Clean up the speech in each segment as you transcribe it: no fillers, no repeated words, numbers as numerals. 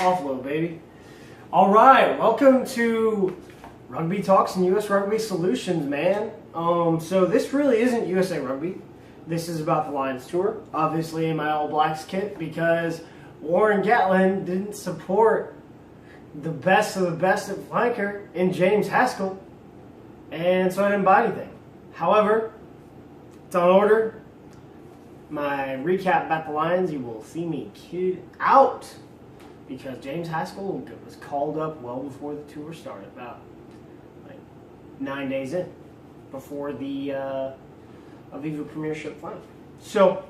Offload, baby. All right, welcome to Rugby Talks and US Rugby Solutions, man. So this really isn't USA Rugby. This is about the Lions tour, obviously in my All Blacks kit, because Warren Gatland didn't support the best of the best at flanker in James Haskell, and so I didn't buy anything. However, it's on order. My recap about the Lions, you will see me kid out, because James Haskell was called up well before the tour started, about like 9 days in, before the Aviva Premiership final. So,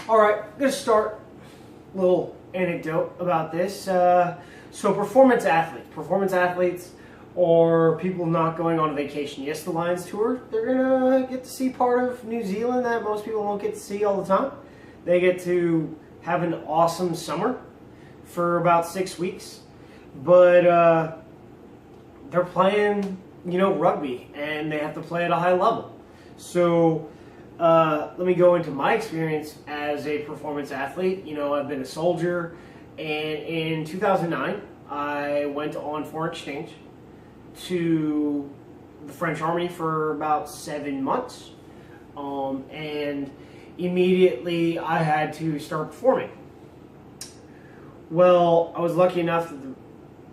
all right, I'm going to start a little anecdote about this. So performance athletes, or people not going on a vacation. Yes, the Lions tour, they're going to get to see part of New Zealand that most people don't get to see all the time. They get to have an awesome summer for about 6 weeks, but they're playing, rugby, and they have to play at a high level. So let me go into my experience as a performance athlete. I've been a soldier, and in 2009, I went on foreign exchange to the French Army for about 7 months, and immediately I had to start performing. Well, I was lucky enough that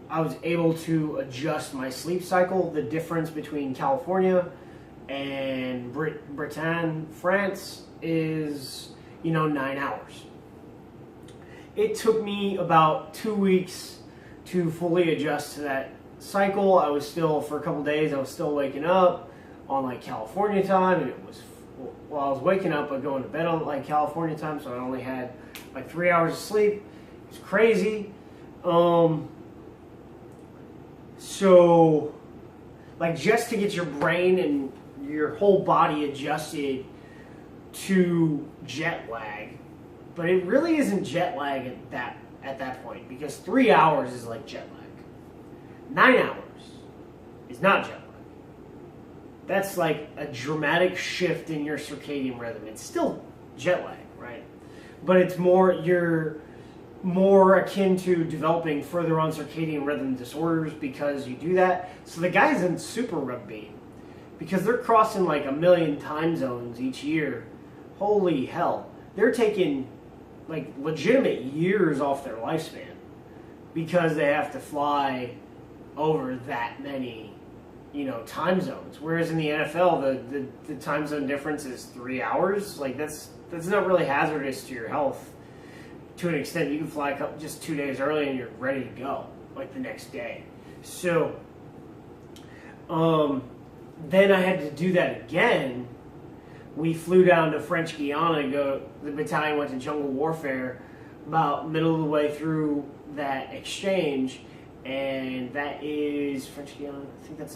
I was able to adjust my sleep cycle. The difference between California and Britain, France, is 9 hours. It took me about 2 weeks to fully adjust to that cycle. I was still, for a couple days, I was still waking up on like California time, and it was, while I was waking up, I'd go into bed on like California time, so I only had like 3 hours of sleep. It's crazy. So, like, just to get your brain and your whole body adjusted to jet lag, but it really isn't jet lag at that point, because 3 hours is like jet lag. 9 hours is not jet lag. That's like a dramatic shift in your circadian rhythm. It's still jet lag, right? But it's you're more akin to developing further on circadian rhythm disorders because you do that. So the guys in Super Rugby, because they're crossing like 1 million time zones each year, holy hell, they're taking like legitimate years off their lifespan because they have to fly over that many, time zones. Whereas in the NFL, the time zone difference is 3 hours. Like that's not really hazardous to your health. To an extent, you can fly just 2 days early and you're ready to go, like the next day. So, then I had to do that again. We flew down to French Guiana. The battalion went to jungle warfare about middle of the way through that exchange, and that is French Guiana. I think that's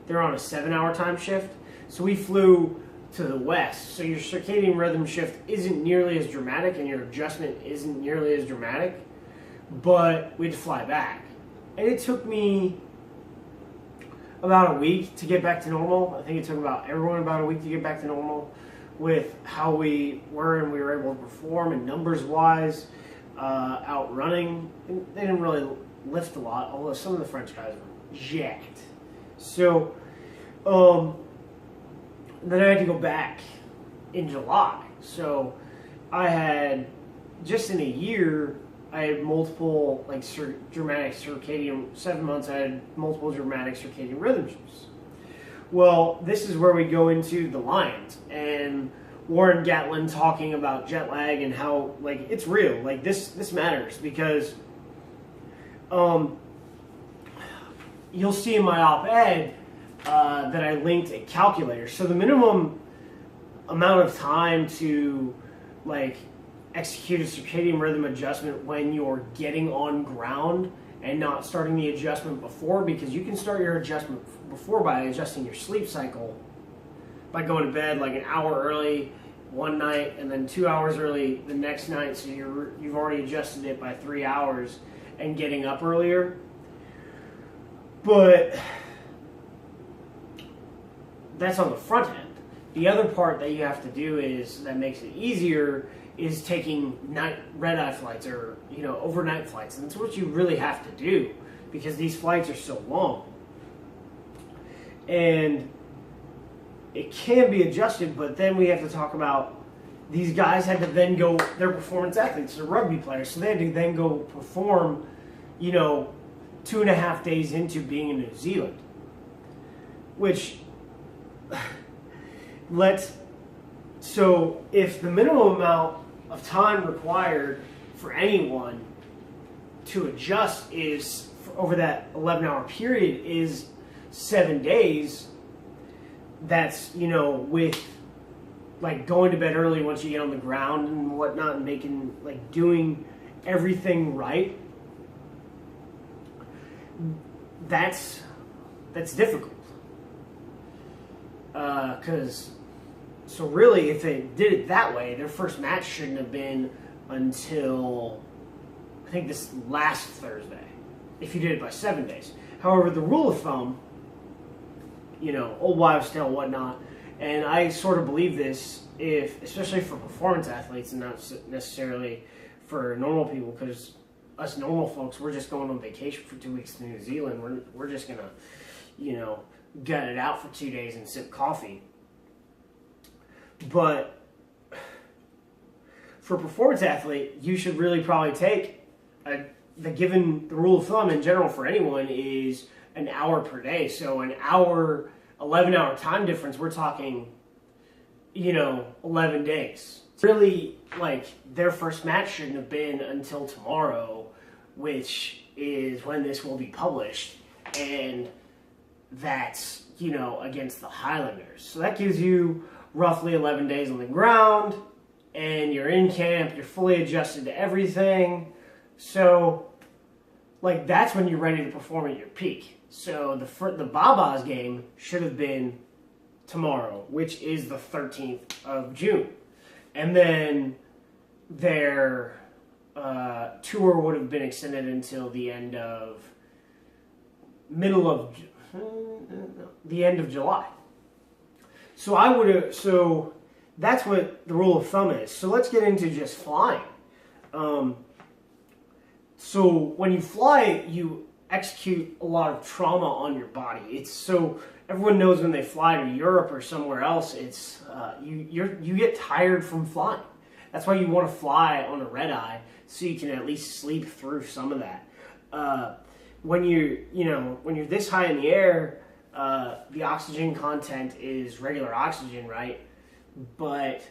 they're on a 7-hour time shift. So we flew to the west, so your circadian rhythm shift isn't nearly as dramatic and your adjustment isn't nearly as dramatic, but we had to fly back, and it took me about a week to get back to normal. I think it took everyone about a week to get back to normal with how we were, and we were able to perform, and numbers wise, outrunning. They didn't really lift a lot, although some of the French guys were jacked. So then I had to go back in July. So I had, just in a year, I had multiple dramatic circadian, 7 months, I had multiple dramatic circadian rhythm shifts. Well, this is where we go into the Lions and Warren Gatland talking about jet lag and how it's real. This matters because you'll see in my op-ed that I linked a calculator. So the minimum amount of time to execute a circadian rhythm adjustment when you're getting on ground and not starting the adjustment before, because you can start your adjustment before by adjusting your sleep cycle by going to bed like an hour early one night and then 2 hours early the next night, so you've already adjusted it by 3 hours and getting up earlier. But that's on the front end. The other part that you have to do is that makes it easier is taking red-eye flights or overnight flights, and that's what you really have to do because these flights are so long, and it can be adjusted. But then we have to talk about these guys had to then go. They're performance athletes, they're rugby players, so they had to then go perform, 2.5 days into being in New Zealand, which so if the minimum amount of time required for anyone to adjust is over that 11-hour period is 7 days, that's with like going to bed early once you get on the ground and whatnot and making doing everything right, that's difficult. Because so really, if they did it that way, their first match shouldn't have been until I think this last Thursday, if you did it by 7 days. However, the rule of thumb, old wives' tale, whatnot, and I sort of believe this, especially for performance athletes and not necessarily for normal people, because us normal folks, we're just going on vacation for 2 weeks to New Zealand. We're just gonna, gut it out for 2 days and sip coffee. But for a performance athlete, you should really probably take the rule of thumb in general for anyone is an hour per day. So an hour, 11-hour time difference, we're talking, 11 days. Really, their first match shouldn't have been until tomorrow, which is when this will be published. And that's, against the Highlanders. So that gives you roughly 11 days on the ground, and you're in camp, you're fully adjusted to everything. So, that's when you're ready to perform at your peak. So the Babas game should have been tomorrow, which is the 13th of June. And then their tour would have been extended until the end of July. So that's what the rule of thumb is. So let's get into just flying. So when you fly, you execute a lot of trauma on your body. It's so everyone knows when they fly to Europe or somewhere else, it's you get tired from flying. That's why you want to fly on a red eye so you can at least sleep through some of that. When you're this high in the air, the oxygen content is regular oxygen, right? But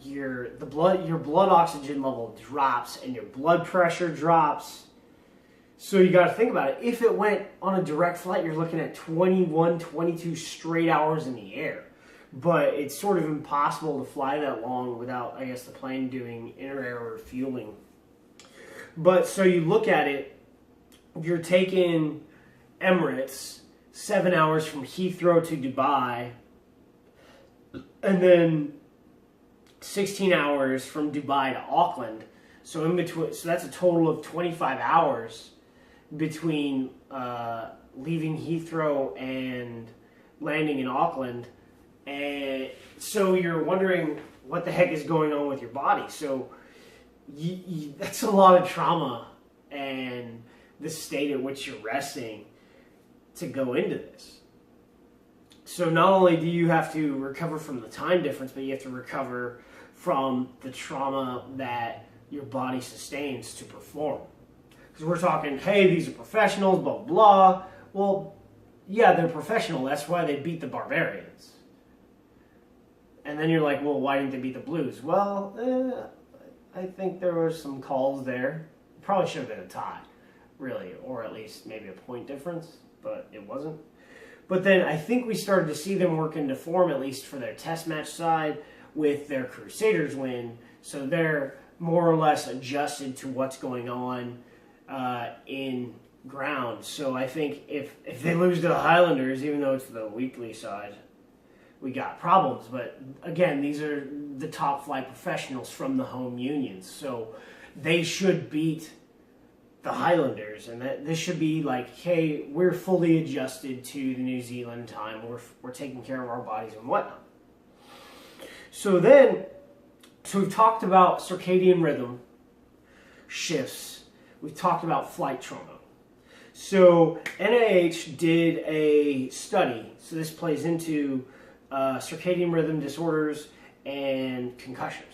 your blood oxygen level drops and your blood pressure drops. So you got to think about it. If it went on a direct flight, you're looking at 21, 22 straight hours in the air. But it's sort of impossible to fly that long without, I guess, the plane doing inter-air refueling. But so you look at it, you're taking Emirates 7 hours from Heathrow to Dubai, and then 16 hours from Dubai to Auckland. So in between, so that's a total of 25 hours between leaving Heathrow and landing in Auckland. And so you're wondering what the heck is going on with your body. So that's a lot of trauma and the state at which you're resting to go into this. So not only do you have to recover from the time difference, but you have to recover from the trauma that your body sustains to perform. Because we're talking, hey, these are professionals, blah, blah. Well, yeah, they're professional. That's why they beat the Barbarians. And then you're like, well, why didn't they beat the Blues? Well, I think there were some calls there. Probably should have been a tie, really, or at least maybe a point difference, but it wasn't. But then I think we started to see them work into form, at least for their test match side, with their Crusaders win. So they're more or less adjusted to what's going on in ground. So I think if they lose to the Highlanders, even though it's the weekly side, we got problems. But again, these are the top flight professionals from the home unions. So they should beat the Highlanders, and that this should be like, hey, we're fully adjusted to the New Zealand time. We're taking care of our bodies and whatnot. So we've talked about circadian rhythm shifts. We've talked about flight trauma. So NIH did a study. So this plays into circadian rhythm disorders and concussions.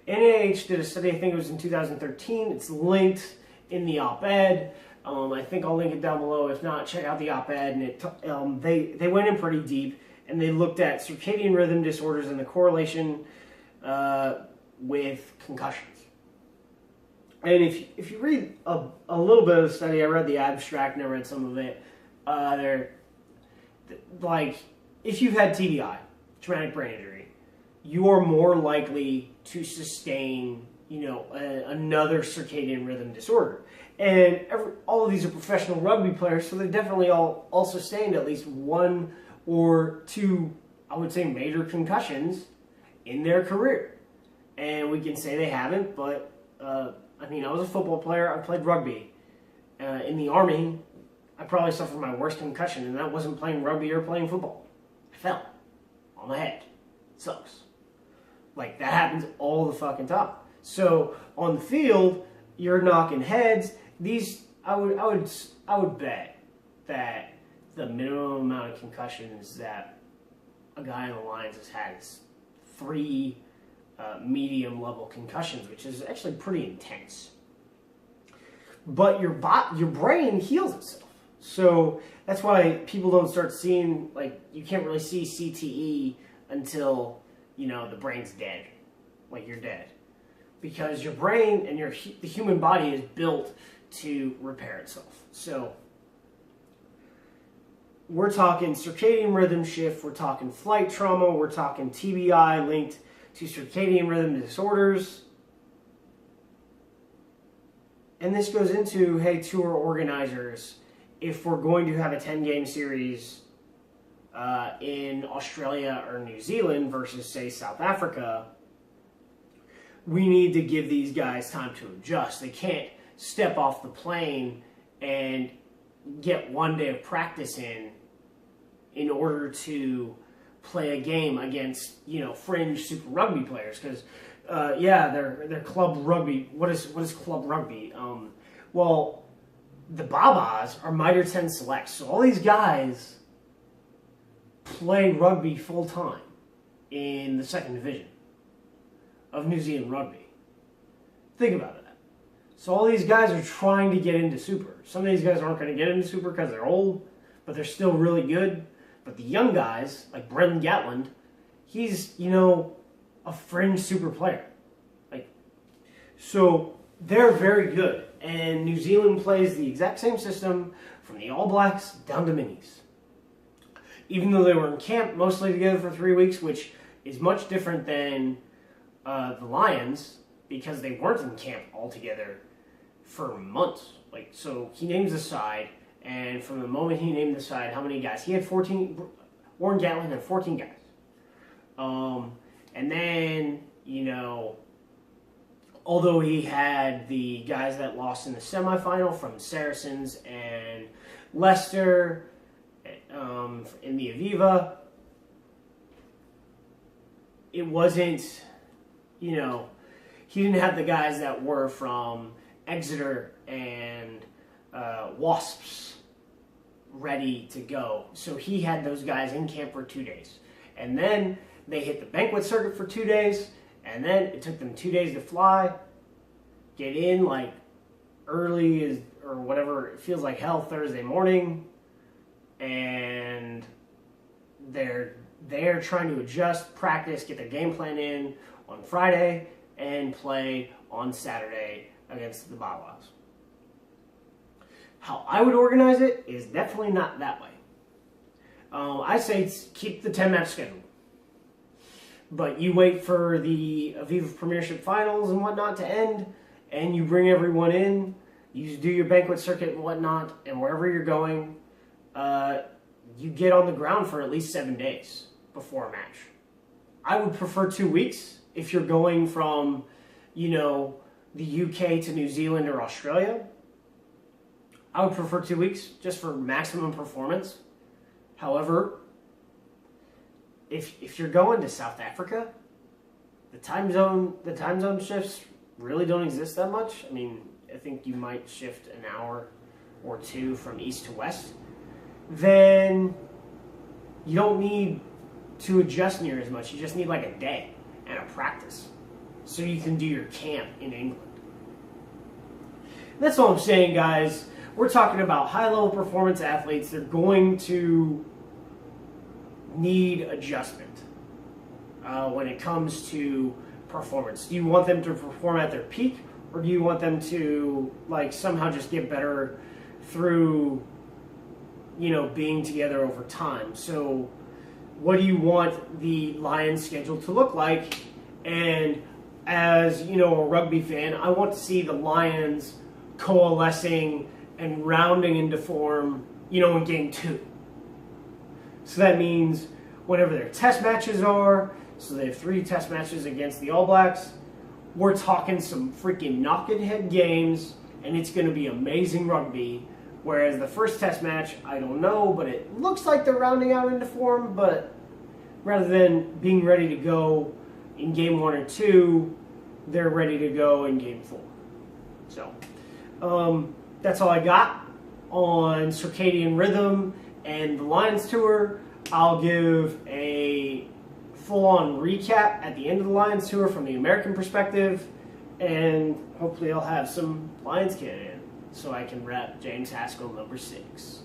NIH did a study, I think it was in 2013. It's linked in the op-ed. I think I'll link it down below. If not, check out the op-ed. And they went in pretty deep, and they looked at circadian rhythm disorders and the correlation with concussions. And if you read a little bit of the study, I read the abstract and I read some of it. They're like, if you've had TBI, traumatic brain injury, you are more likely to sustain, another circadian rhythm disorder. And all of these are professional rugby players, so they've definitely all sustained at least one or two, I would say, major concussions in their career. And we can say they haven't, but I was a football player. I played rugby. In the Army, I probably suffered my worst concussion, and that wasn't playing rugby or playing football. I fell on my head. It sucks. Like, that happens all the fucking time. So on the field, you're knocking heads. I would bet that the minimum amount of concussions that a guy in the Lions has had is 3 medium level concussions, which is actually pretty intense. But your brain heals itself. So that's why people don't start seeing, like, you can't really see CTE until, the brain's dead. Like, you're dead. Because your brain and the human body is built to repair itself. So we're talking circadian rhythm shift, we're talking flight trauma, we're talking TBI linked to circadian rhythm disorders. And this goes into, hey, tour organizers, if we're going to have a 10-game series in Australia or New Zealand versus, say, South Africa, we need to give these guys time to adjust. They can't step off the plane and get one day of practice in order to play a game against, fringe Super Rugby players. Because, they're club rugby. What is club rugby? Well, the Babas are Mitre 10 selects. So all these guys play rugby full-time in the 2nd Division of New Zealand Rugby. Think about that. So all these guys are trying to get into Super. Some of these guys aren't going to get into Super because they're old, but they're still really good. But the young guys, like Warren Gatland, he's, a fringe Super player. So they're very good. And New Zealand plays the exact same system from the All Blacks down to Minis. Even though they were in camp mostly together for 3 weeks, which is much different than the Lions, because they weren't in camp all together for months. So he names the side, and from the moment he named the side, how many guys? He had 14, Warren Gatland had 14 guys. And then, although he had the guys that lost in the semifinal from Saracens and Leicester in the Aviva, it wasn't, he didn't have the guys that were from Exeter and Wasps ready to go. So he had those guys in camp for 2 days. And then they hit the banquet circuit for 2 days. And then it took them 2 days to fly, get in like early or whatever, it feels like hell, Thursday morning. And they're trying to adjust, practice, get their game plan in on Friday, and play on Saturday against the Babas. How I would organize it is definitely not that way. I say keep the 10-match schedule. But you wait for the Aviva Premiership Finals and whatnot to end, and you bring everyone in, you do your banquet circuit and whatnot, and wherever you're going, you get on the ground for at least 7 days before a match. I would prefer 2 weeks if you're going from, the UK to New Zealand or Australia, I would prefer 2 weeks just for maximum performance. However, if you're going to South Africa, the time zone shifts really don't exist that much. I mean, I think you might shift an hour or two from east to west. Then you don't need to adjust near as much. You just need like a day and a practice so you can do your camp in England. That's all I'm saying, guys. We're talking about high-level performance athletes. They're going to need adjustment when it comes to performance. Do you want them to perform at their peak, or do you want them to like somehow just get better through, you know, being together over time? So what do you want the Lions schedule to look like? And as, you know, a rugby fan, I want to see the Lions coalescing and rounding into form, you know, in game 2. So that means whenever their test matches are, so they have 3 test matches against the All Blacks, we're talking some freaking knock-and-head games, and it's going to be amazing rugby. Whereas the first test match, I don't know, but it looks like they're rounding out into form, but rather than being ready to go in game 1 or 2, they're ready to go in game 4. So, that's all I got on circadian rhythm and the Lions tour. I'll give a full-on recap at the end of the Lions tour from the American perspective, and hopefully I'll have some Lions kit in so I can rep James Haskell number 6.